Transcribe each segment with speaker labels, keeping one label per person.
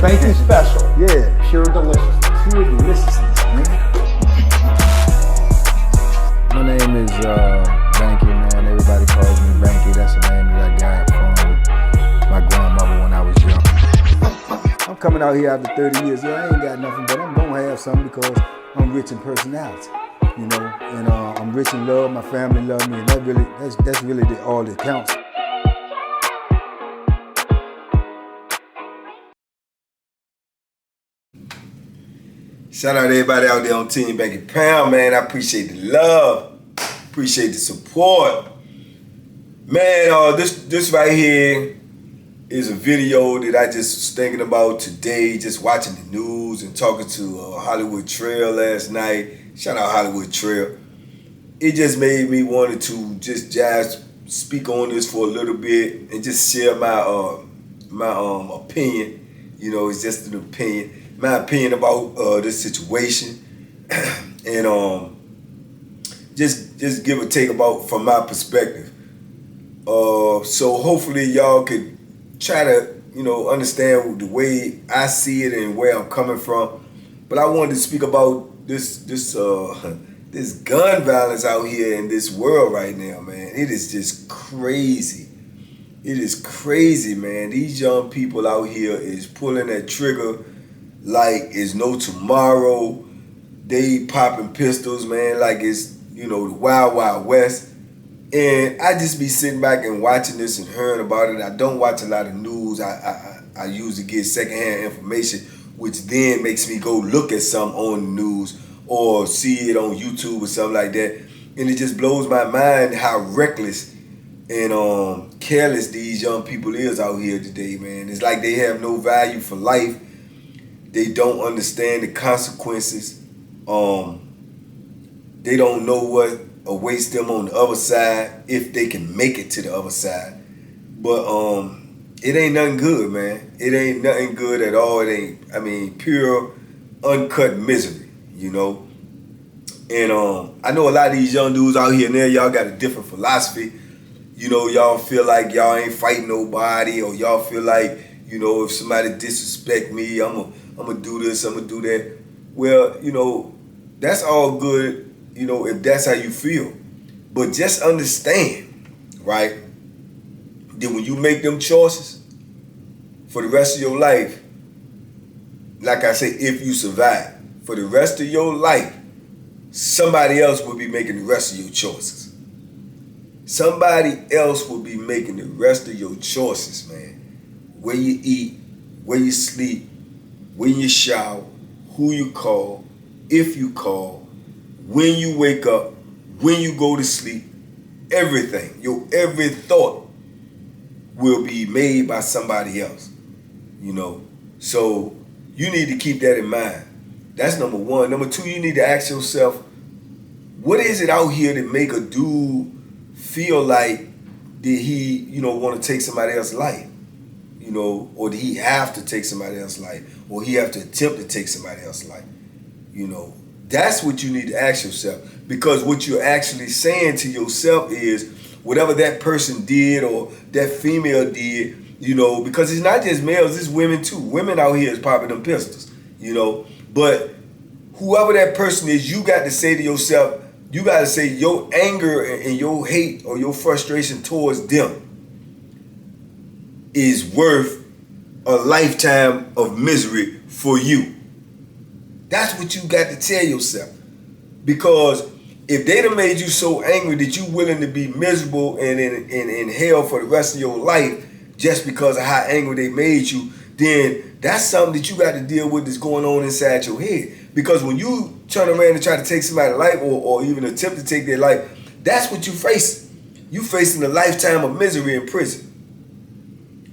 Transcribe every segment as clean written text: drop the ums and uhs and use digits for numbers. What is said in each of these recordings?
Speaker 1: Banky special.
Speaker 2: Yeah.
Speaker 1: Pure deliciousness.
Speaker 2: Pure deliciousness, man. My name is Banky, man. Everybody calls me Banky. That's the name that I got from my grandmother when I was young. I'm coming out here after 30 years. Yeah, I ain't got nothing, but I'm gonna have something because I'm rich in personality, you know, and I'm rich in love. My family love me, and that's really all that counts.
Speaker 3: Shout out to everybody out there on Team Banky Pound, man. I appreciate the love, appreciate the support. Man, this right here is a video that I just was thinking about today, just watching the news and talking to Hollywood Trail last night. Shout out Hollywood Trail. It just made me wanted to just speak on this for a little bit and just share my opinion. You know, it's just an opinion. My opinion about this situation, and just give a take about from my perspective. So hopefully y'all could try to understand the way I see it and where I'm coming from. But I wanted to speak about this gun violence out here in this world right now, man. It is just crazy. It is crazy, man. These young people out here is pulling that trigger like it's no tomorrow. They popping pistols, man, like it's, the wild, wild west. And I just be sitting back and watching this and hearing about it. I don't watch a lot of news. I usually get secondhand information, which then makes me go look at something on the news or see it on YouTube or something like that. And it just blows my mind how reckless and careless these young people is out here today, man. It's like they have no value for life. They don't understand the consequences. They don't know what awaits them on the other side if they can make it to the other side. But it ain't nothing good, man. It ain't nothing good at all. It ain't, pure, uncut misery, And I know a lot of these young dudes out here now, y'all got a different philosophy. Y'all feel like y'all ain't fighting nobody, or y'all feel like, if somebody disrespect me, I'm gonna do this, I'm gonna do that. Well, that's all good, if that's how you feel. But just understand, right, that when you make them choices for the rest of your life, like I say, if you survive, for the rest of your life, somebody else will be making the rest of your choices. Somebody else will be making the rest of your choices, man. Where you eat, where you sleep, when you shower, who you call, if you call, when you wake up, when you go to sleep, everything, your every thought will be made by somebody else, So you need to keep that in mind. That's number one. Number two, you need to ask yourself, what is it out here that make a dude feel like did he, want to take somebody else's life? Or did he have to take somebody else's life? Or he have to attempt to take somebody else's life? That's what you need to ask yourself. Because what you're actually saying to yourself is whatever that person did or that female did, because it's not just males, it's women too. Women out here is popping them pistols, But whoever that person is, you got to say to yourself, you got to say your anger and your hate or your frustration towards them is worth a lifetime of misery for you. That's what you got to tell yourself. Because if they done made you so angry that you willing to be miserable and in hell for the rest of your life just because of how angry they made you, then that's something that you got to deal with that's going on inside your head. Because when you turn around and try to take somebody's life or even attempt to take their life, that's what you face. You facing a lifetime of misery in prison.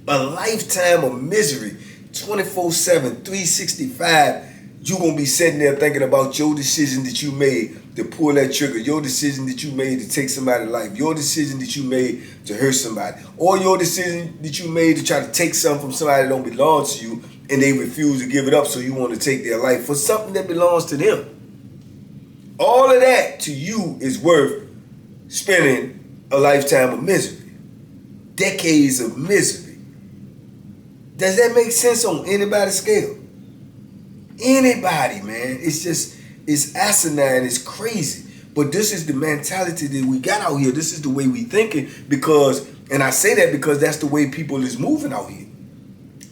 Speaker 3: A lifetime of misery, 24/7, 365. You're going to be sitting there thinking about your decision that you made to pull that trigger, your decision that you made to take somebody's life, your decision that you made to hurt somebody, or your decision that you made to try to take something from somebody that don't belong to you and they refuse to give it up, so you want to take their life for something that belongs to them. All of that to you is worth spending a lifetime of misery, decades of misery. Does that make sense on anybody's scale? Anybody, man. It's asinine, it's crazy. But this is the mentality that we got out here. This is the way we thinking because, and I say that because that's the way people is moving out here.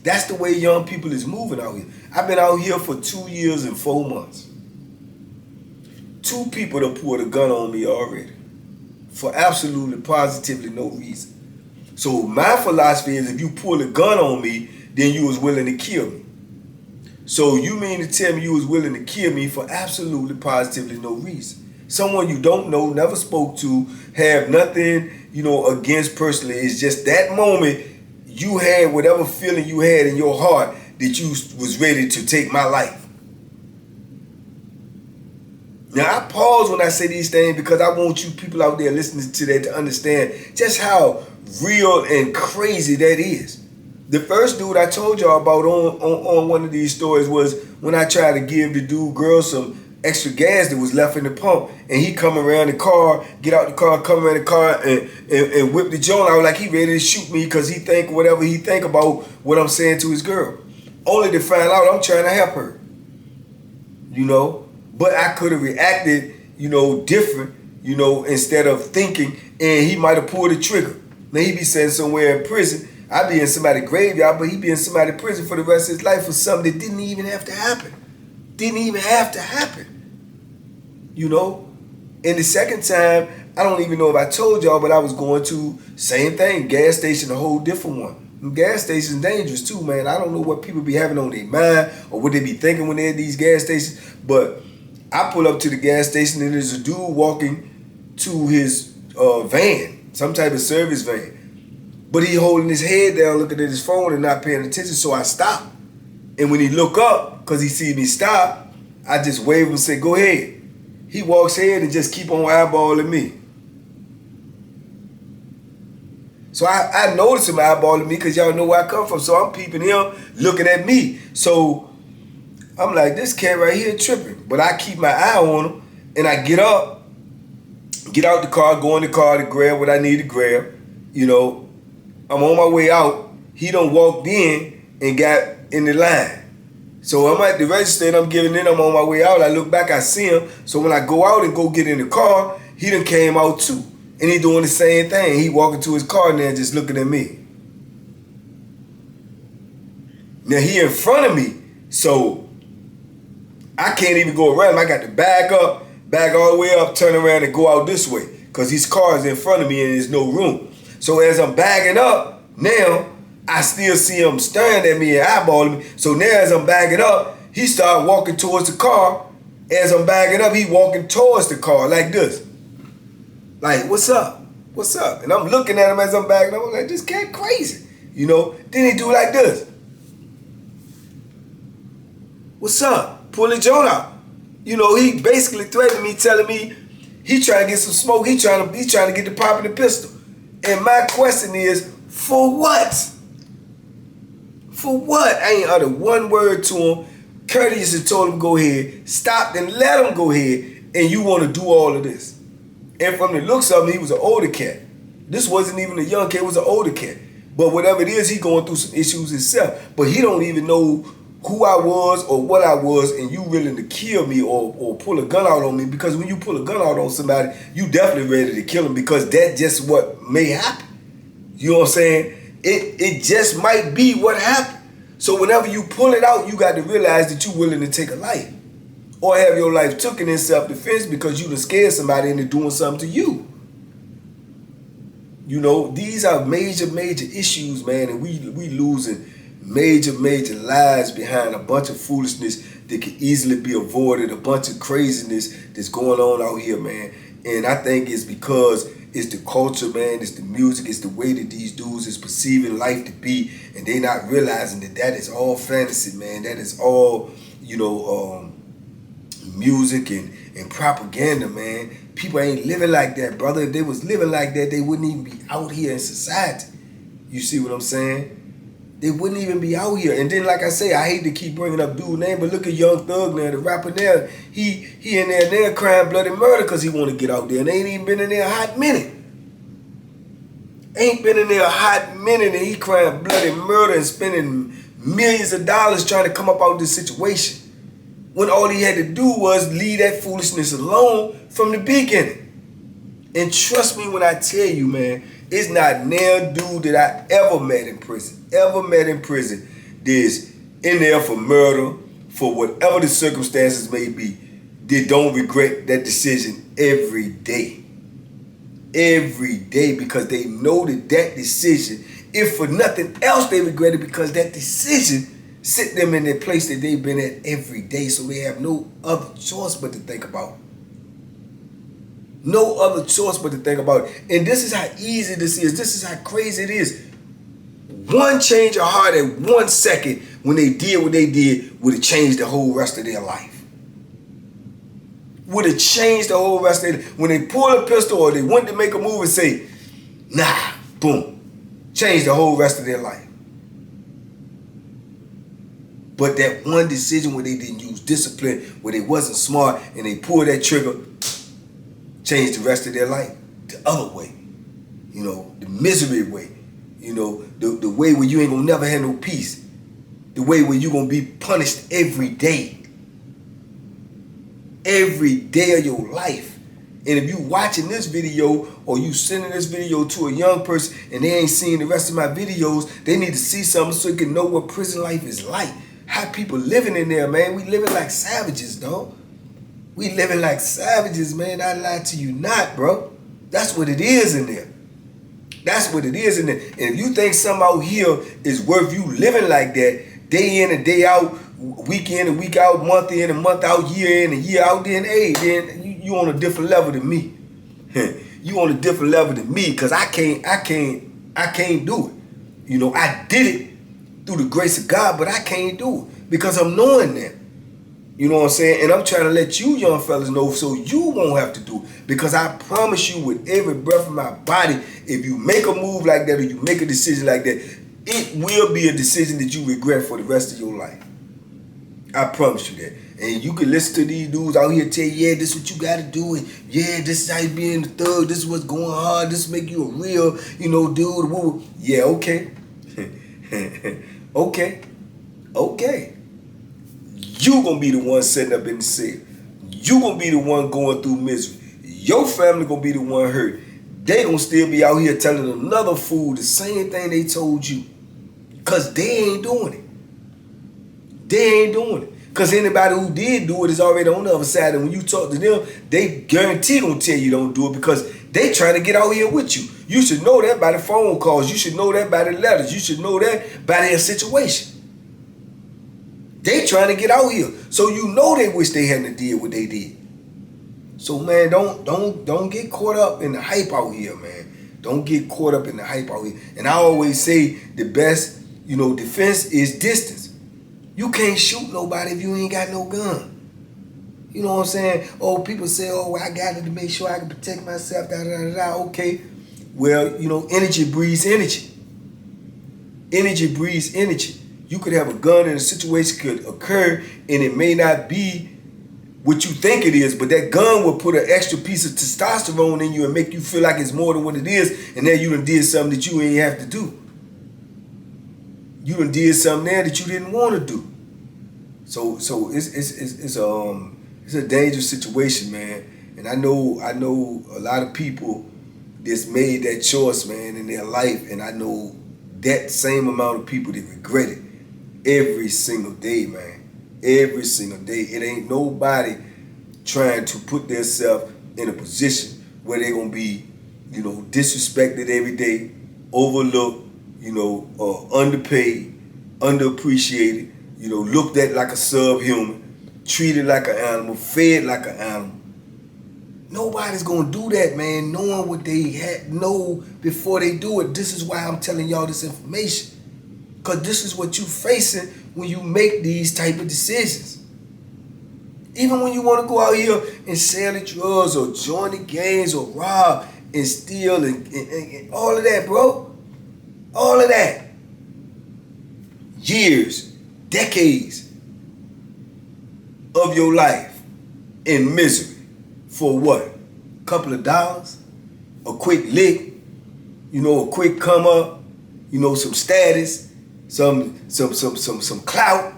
Speaker 3: That's the way young people is moving out here. I've been out here for 2 years and 4 months. 2 people that pulled a gun on me already for absolutely, positively no reason. So my philosophy is if you pull a gun on me, then you was willing to kill me. So you mean to tell me you was willing to kill me for absolutely, positively no reason? Someone you don't know, never spoke to, have nothing, against personally. It's just that moment you had whatever feeling you had in your heart that you was ready to take my life. Now, I pause when I say these things because I want you people out there listening to that to understand just how real and crazy that is. The first dude I told y'all about on one of these stories was when I tried to give the dude girl some extra gas that was left in the pump, and he come around the car, get out the car, come around the car, and whip the joint out like he ready to shoot me because he think whatever he think about what I'm saying to his girl. Only to find out I'm trying to help her. But I could have reacted, different, instead of thinking, and he might have pulled the trigger. Now he be sitting somewhere in prison. I be in somebody's graveyard, but he be in somebody's prison for the rest of his life for something that didn't even have to happen. Didn't even have to happen. And the second time, I don't even know if I told y'all, but I was going to, same thing, gas station, a whole different one. And gas stations dangerous too, man. I don't know what people be having on their mind or what they be thinking when they're at these gas stations, but I pull up to the gas station and there's a dude walking to his van, some type of service van. But he holding his head down, looking at his phone and not paying attention, so I stop. And when he look up, because he see me stop, I just wave him and say, go ahead. He walks ahead and just keep on eyeballing me. So I notice him eyeballing me because y'all know where I come from. So I'm peeping him, looking at me. So I'm like, this cat right here tripping. But I keep my eye on him, and I get up, get out the car, go in the car to grab what I need to grab. I'm on my way out. He done walked in and got in the line. So I'm at the register and I'm giving in. I'm on my way out. I look back, I see him. So when I go out and go get in the car, he done came out too. And he doing the same thing. He walking to his car now just looking at me. Now he in front of me. So I can't even go around him. I got to back up, back all the way up, turn around and go out this way. Because his car is in front of me and there's no room. So as I'm backing up, now I still see him staring at me and eyeballing me. So now as I'm backing up, he started walking towards the car. As I'm backing up, he walking towards the car like this. Like, what's up? What's up? And I'm looking at him as I'm backing up. I'm like, this cat crazy. Then he do like this. What's up? Pull the joint out. He basically threatened me, telling me he trying to get some smoke. He trying to get the pop in the pistol. And my question is, for what? For what? I ain't uttered one word to him. Courteously told him go ahead. Stopped and let him go ahead. And you want to do all of this. And from the looks of him, he was an older cat. This wasn't even a young cat, it was an older cat. But whatever it is, he going through some issues himself. But he don't even know who I was or what I was, and you willing to kill me or pull a gun out on me, because when you pull a gun out on somebody, you definitely ready to kill him, because that's just what may happen. You know what I'm saying? It just might be what happened. So whenever you pull it out, you got to realize that you're willing to take a life or have your life taken in self-defense because you done scared somebody into doing something to you. These are major issues, man, and we losing major lives behind a bunch of foolishness that can easily be avoided, a bunch of craziness that's going on out here, man. And I think it's because it's the culture, man, it's the music, it's the way that these dudes is perceiving life to be, and they not realizing that is all fantasy, man. That is all, music and propaganda, man. People ain't living like that, brother. If they was living like that, they wouldn't even be out here in society. You see what I'm saying? They wouldn't even be out here. And then, like I say, I hate to keep bringing up dude's name, but look at Young Thug now, the rapper there. He in there crying bloody murder because he want to get out there. And they ain't even been in there a hot minute. ain't been in there a hot minute and he crying bloody murder and spending millions of dollars trying to come up out of this situation, when all he had to do was leave that foolishness alone from the beginning. And trust me when I tell you, man, it's not nail dude that I ever met in prison, that's in there for murder, for whatever the circumstances may be, they don't regret that decision every day. Every day, because they know that decision, if for nothing else, they regret it because that decision sit them in their place that they've been at every day. So they have no other choice but to think about it. No other choice but to think about it. And this is how easy this is. This is how crazy it is. One change of heart at 1 second when they did what they did would have changed the whole rest of their life. Would have changed the whole rest of their life. When they pull a pistol or they went to make a move and say, nah, boom, changed the whole rest of their life. But that one decision where they didn't use discipline, where they wasn't smart, and they pulled that trigger, changed the rest of their life the other way. You know, the misery way. You know, the way where you ain't gonna never have no peace. The way where you gonna be punished every day. Every day of your life. And if you watching this video or you sending this video to a young person and they ain't seen the rest of my videos, they need to see something so they can know what prison life is like. How people living in there, man. We living like savages, dog. We living like savages, man. I lie to you not, bro. That's what it is in there. That's what it is in there. And if you think something out here is worth you living like that, day in and day out, week in and week out, month in and month out, year in and year out, then hey, then you on a different level than me. You on a different level than me, because I can't do it. You know, I did it through the grace of God, but I can't do it because I'm knowing that. You know what I'm saying? And I'm trying to let you young fellas know so you won't have to do it. Because I promise you with every breath of my body, if you make a move like that or you make a decision like that, it will be a decision that you regret for the rest of your life. I promise you that. And you can listen to these dudes out here tell you, yeah, this is what you got to do. And yeah, this is how you be in the thug. This is what's going on. This make you a real, dude. Woo. Yeah, okay. Okay. You gonna be the one sitting up in the cell. You gonna be the one going through misery. Your family gonna be the one hurt. They gonna still be out here telling another fool the same thing they told you. Cause they ain't doing it. Cause anybody who did do it is already on the other side. And when you talk to them, they guarantee gonna tell you don't do it because they trying to get out here with you. You should know that by the phone calls. You should know that by the letters. You should know that by their situation. They trying to get out here. So you know they wish they hadn't did what they did. So man, don't get caught up in the hype out here, man. Don't get caught up in the hype out here. And I always say the best, defense is distance. You can't shoot nobody if you ain't got no gun. You know what I'm saying? Oh, people say, oh, I got it to make sure I can protect myself, Okay. Well, energy breeds energy. Energy breeds energy. You could have a gun and a situation could occur and it may not be what you think it is, but that gun will put an extra piece of testosterone in you and make you feel like it's more than what it is, and then you done did something that you ain't have to do. You done did something there that you didn't want to do. So it's a dangerous situation, man. And I know a lot of people that's made that choice, man, in their life, and I know that same amount of people that regret it every single day, man. Every single day. It ain't nobody trying to put themselves in a position where they're gonna be, disrespected every day, overlooked, underpaid, underappreciated, looked at like a subhuman, treated like an animal, fed like an animal. Nobody's gonna do that, man, knowing what they know before they do it. This is why I'm telling y'all this information. Because this is what you facing when you make these type of decisions. Even when you want to go out here and sell the drugs or join the gangs or rob and steal and all of that, bro. All of that. Years, decades of your life in misery. For what? A couple of dollars? A quick lick? a quick come up, some status, some clout.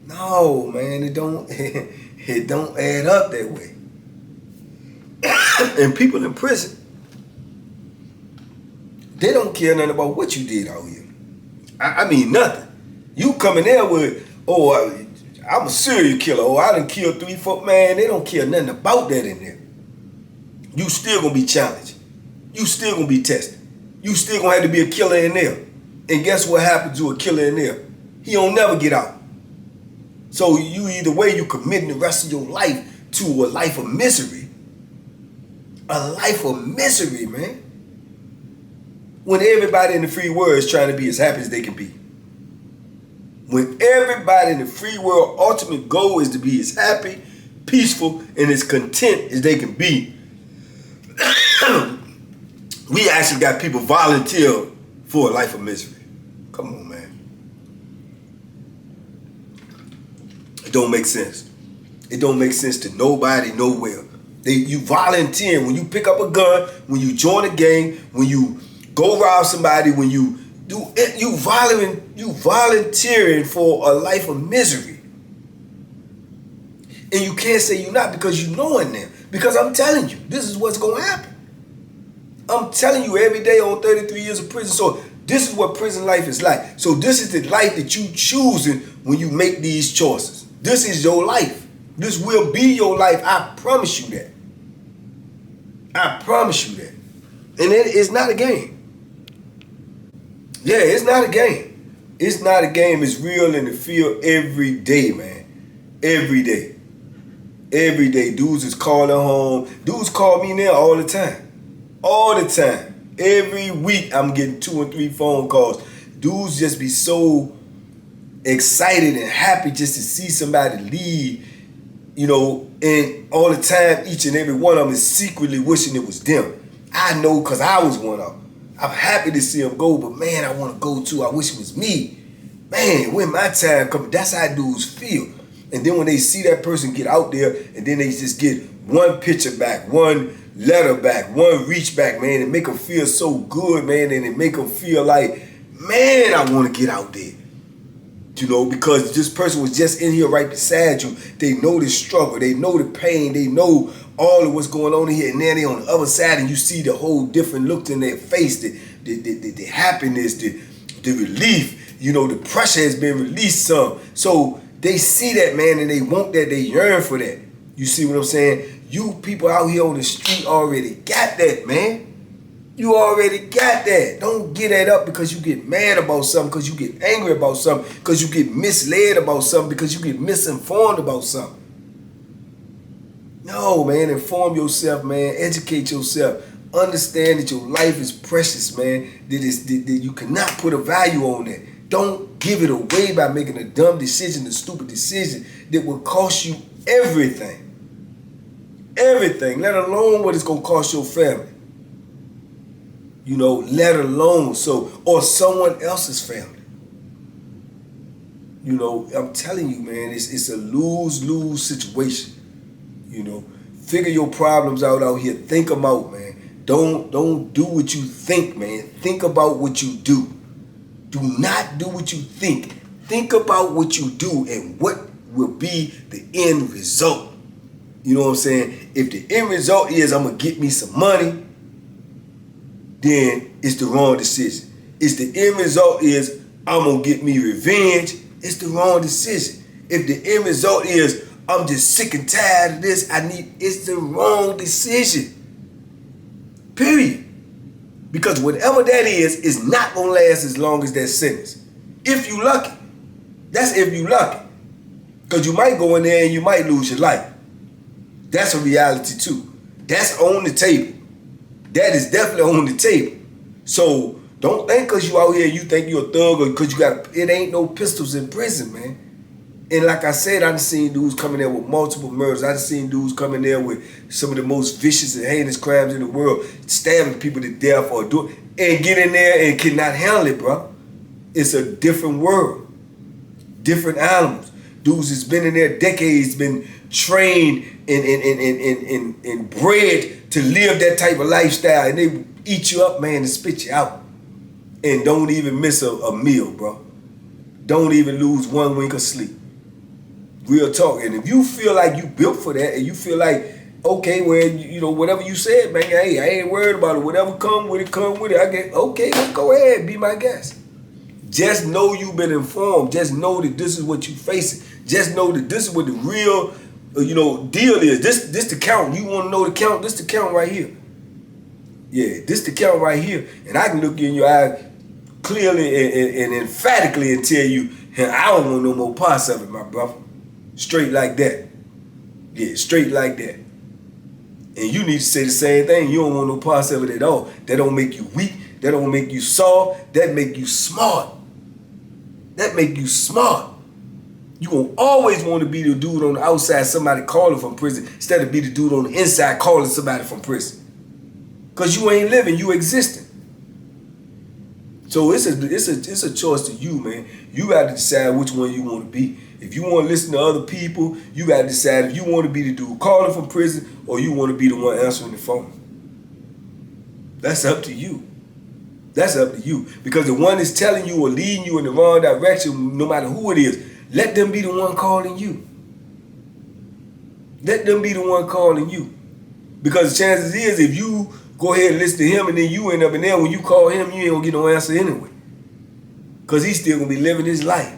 Speaker 3: No, man, it don't it don't add up that way. And people in prison, they don't care nothing about what you did out here. I mean nothing. You coming there with, I'm a serial killer. I done killed 3, 4, man. They don't care nothing about that in there. You still gonna be challenged. You still gonna be tested. You still gonna have to be a killer in there. And guess what happens to a killer in there? He don't never get out. So you either way, you committing the rest of your life to a life of misery. A life of misery, man. When everybody in the free world is trying to be as happy as they can be. When everybody in the free world ultimate goal is to be as happy, peaceful, and as content as they can be. We actually got people volunteer for a life of misery. Come on, man. It don't make sense. It don't make sense to nobody, nowhere. You volunteering when you pick up a gun, when you join a gang, when you go rob somebody, when you do it, you volunteering for a life of misery. And you can't say you're not because you knowing them. Because I'm telling you, this is what's gonna happen. I'm telling you every day on 33 years of prison. So this is what prison life is like. So this is the life that you choosing when you make these choices. This is your life. This will be your life. I promise you that. I promise you that. And it's not a game. Yeah, it's not a game. It's not a game. It's real in the field every day, man. Every day. Every day. Dudes is calling home. Dudes call me now all the time. All the time. Every week I'm getting 2 and 3 phone calls. Dudes just be so excited and happy just to see somebody leave, and all the time each and every one of them is secretly wishing it was them. I know because I was one of them. I'm happy to see them go, but man, I want to go too. I wish it was me. Man, when my time comes, that's how dudes feel. And then when they see that person get out there and then they just get one picture back, one letter back, one reach back, man, it make them feel so good, man, and it make them feel like, man, I want to get out there. Because this person was just in here right beside you. They know the struggle. They know the pain. They know all of what's going on in here. And then they on the other side and you see the whole different look in their face, the happiness, the relief. The pressure has been released some. So they see that, man, and they want that. They yearn for that. You see what I'm saying? You people out here on the street already got that, man. You already got that. Don't get that up because you get mad about something, because you get angry about something, because you get misled about something, because you get misinformed about something. No, man, inform yourself, man. Educate yourself. Understand that your life is precious, man. That you cannot put a value on that. Don't give it away by making a dumb decision, a stupid decision that will cost you everything. Everything, let alone what it's going to cost your family. Let alone or someone else's family. I'm telling you, man, it's a lose-lose situation. Figure your problems out here. Think them out, man. Don't do what you think, man. Think about what you do. Do not do what you think. Think about what you do and what will be the end result. You know what I'm saying? If the end result is I'm going to get me some money, then it's the wrong decision. If the end result is I'm going to get me revenge, it's the wrong decision. If the end result is I'm just sick and tired of this, it's the wrong decision. Period. Because whatever that is not going to last as long as that sentence. If you lucky. That's if you lucky. Because you might go in there and you might lose your life. That's a reality too. That's on the table. That is definitely on the table. So don't think because you out here you think you're a thug or because it ain't no pistols in prison, man. And like I said, I done seen dudes coming there with multiple murders. I done seen dudes coming there with some of the most vicious and heinous crimes in the world, stabbing people to death and get in there and cannot handle it, bro. It's a different world. Different animals. Dudes that's been in there decades, been trained and bred to live that type of lifestyle. And they eat you up, man, and spit you out. And don't even miss a meal, bro. Don't even lose 1 wink of sleep. Real talk. And if you feel like you built for that, and you feel like, okay, well, you know, whatever you said, man, hey, I ain't worried about it. Whatever come with it, come with it. I get, okay, well, go ahead, be my guest. Just know you've been informed. Just know that this is what you facing. Just know that this is what the real, deal is. This the count. You want to know the count? This the count right here. Yeah, this the count right here. And I can look you in your eye clearly and emphatically and tell you, I don't want no more parts of it, my brother. Straight like that. Yeah, straight like that. And you need to say the same thing. You don't want no parts of it at all. That don't make you weak. That don't make you soft. That make you smart. That make you smart. You gonna always want to be the dude on the outside, somebody calling from prison, instead of be the dude on the inside calling somebody from prison. Cause you ain't living, you existing. So it's a choice to you, man. You got to decide which one you want to be. If you want to listen to other people, you got to decide if you want to be the dude calling from prison or you want to be the one answering the phone. That's up to you. That's up to you. Because the one that's telling you or leading you in the wrong direction, no matter who it is, let them be the one calling you. Let them be the one calling you. Because the chances is if you go ahead and listen to him and then you end up in there, when you call him, you ain't gonna get no answer anyway. Because he's still gonna be living his life.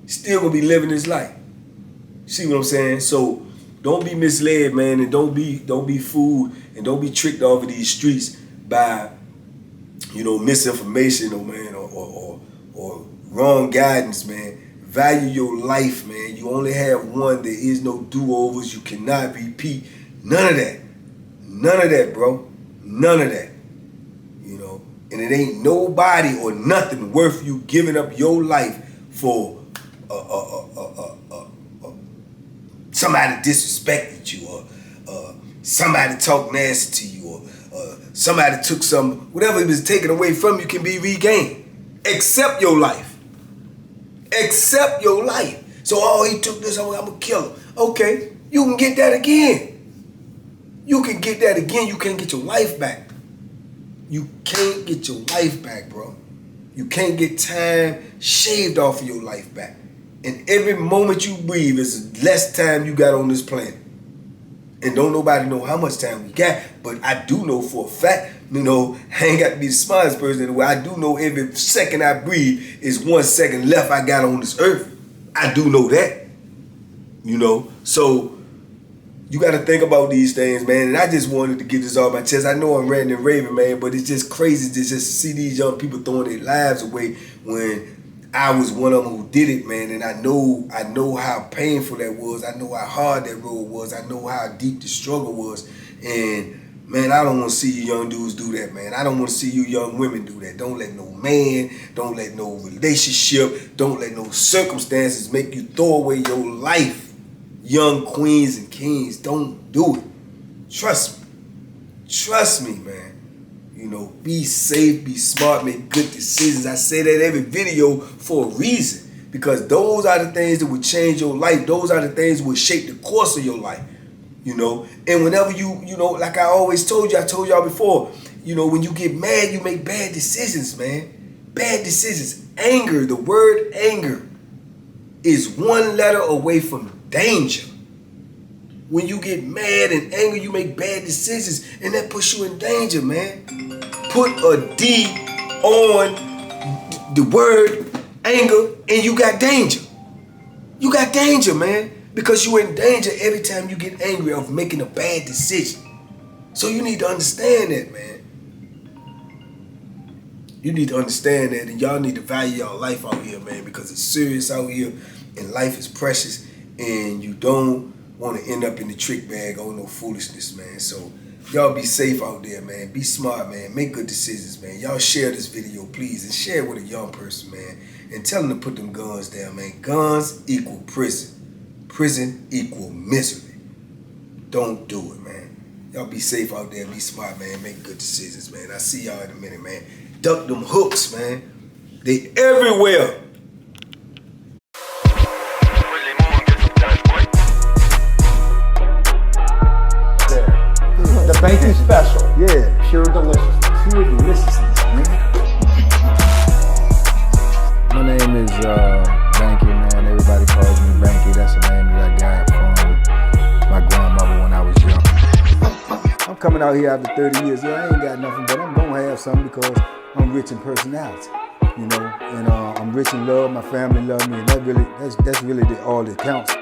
Speaker 3: Still gonna be living his life. See what I'm saying? So don't be misled, man, and don't be fooled and don't be tricked off of these streets by, misinformation or wrong guidance, man. Value your life, man. You only have one. There is no do-overs. You cannot repeat. None of that. None of that, bro. None of that. And it ain't nobody or nothing worth you giving up your life for somebody disrespected you or somebody talked nasty to you or somebody took whatever was taken away from you can be regained. Accept your life. Accept your life. So, he took this, I'm gonna kill him. Okay, you can get that again. You can get that again. You can't get your life back. You can't get your life back, bro. You can't get time shaved off of your life back. And every moment you breathe is less time you got on this planet. And don't nobody know how much time we got, but I do know for a fact, I ain't got to be the smartest person in the world. I do know every second I breathe is 1 second left I got on this earth. I do know that. So you got to think about these things, man. And I just wanted to get this off my chest. I know I'm ranting and raving, man, but it's just crazy to just see these young people throwing their lives away when I was one of them who did it, man. And I know how painful that was. I know how hard that road was. I know how deep the struggle was. And, man, I don't want to see you young dudes do that, man. I don't want to see you young women do that. Don't let no man, don't let no relationship, don't let no circumstances make you throw away your life. Young queens and kings, don't do it. Trust me. Trust me, man. Be safe, be smart, make good decisions. I say that every video for a reason. Because those are the things that will change your life. Those are the things that will shape the course of your life. And whenever like I always told you, I told y'all before, when you get mad, you make bad decisions, man. Bad decisions. Anger, the word anger is one letter away from danger. When you get mad and angry, you make bad decisions, and that puts you in danger, man. Put a D on the word anger, and you got danger. You got danger, man, because you're in danger every time you get angry of making a bad decision. So you need to understand that, man. You need to understand that, and y'all need to value y'all life out here, man, because it's serious out here, and life is precious. And you don't want to end up in the trick bag or no foolishness, man. So y'all be safe out there, man. Be smart, man. Make good decisions, man. Y'all share this video, please, and share it with a young person, man. And tell them to put them guns down, man. Guns equal prison. Prison equal misery. Don't do it, man. Y'all be safe out there. Be smart, man. Make good decisions, man. I see y'all in a minute, man. Duck them hooks, man. They everywhere.
Speaker 1: Banky special.
Speaker 2: Yeah.
Speaker 1: Pure delicious.
Speaker 2: out here after 30 years, yeah, I ain't got nothing, but I'm gonna have something because I'm rich in personality, you know, and I'm rich in love. My family love me, and that's really all that counts.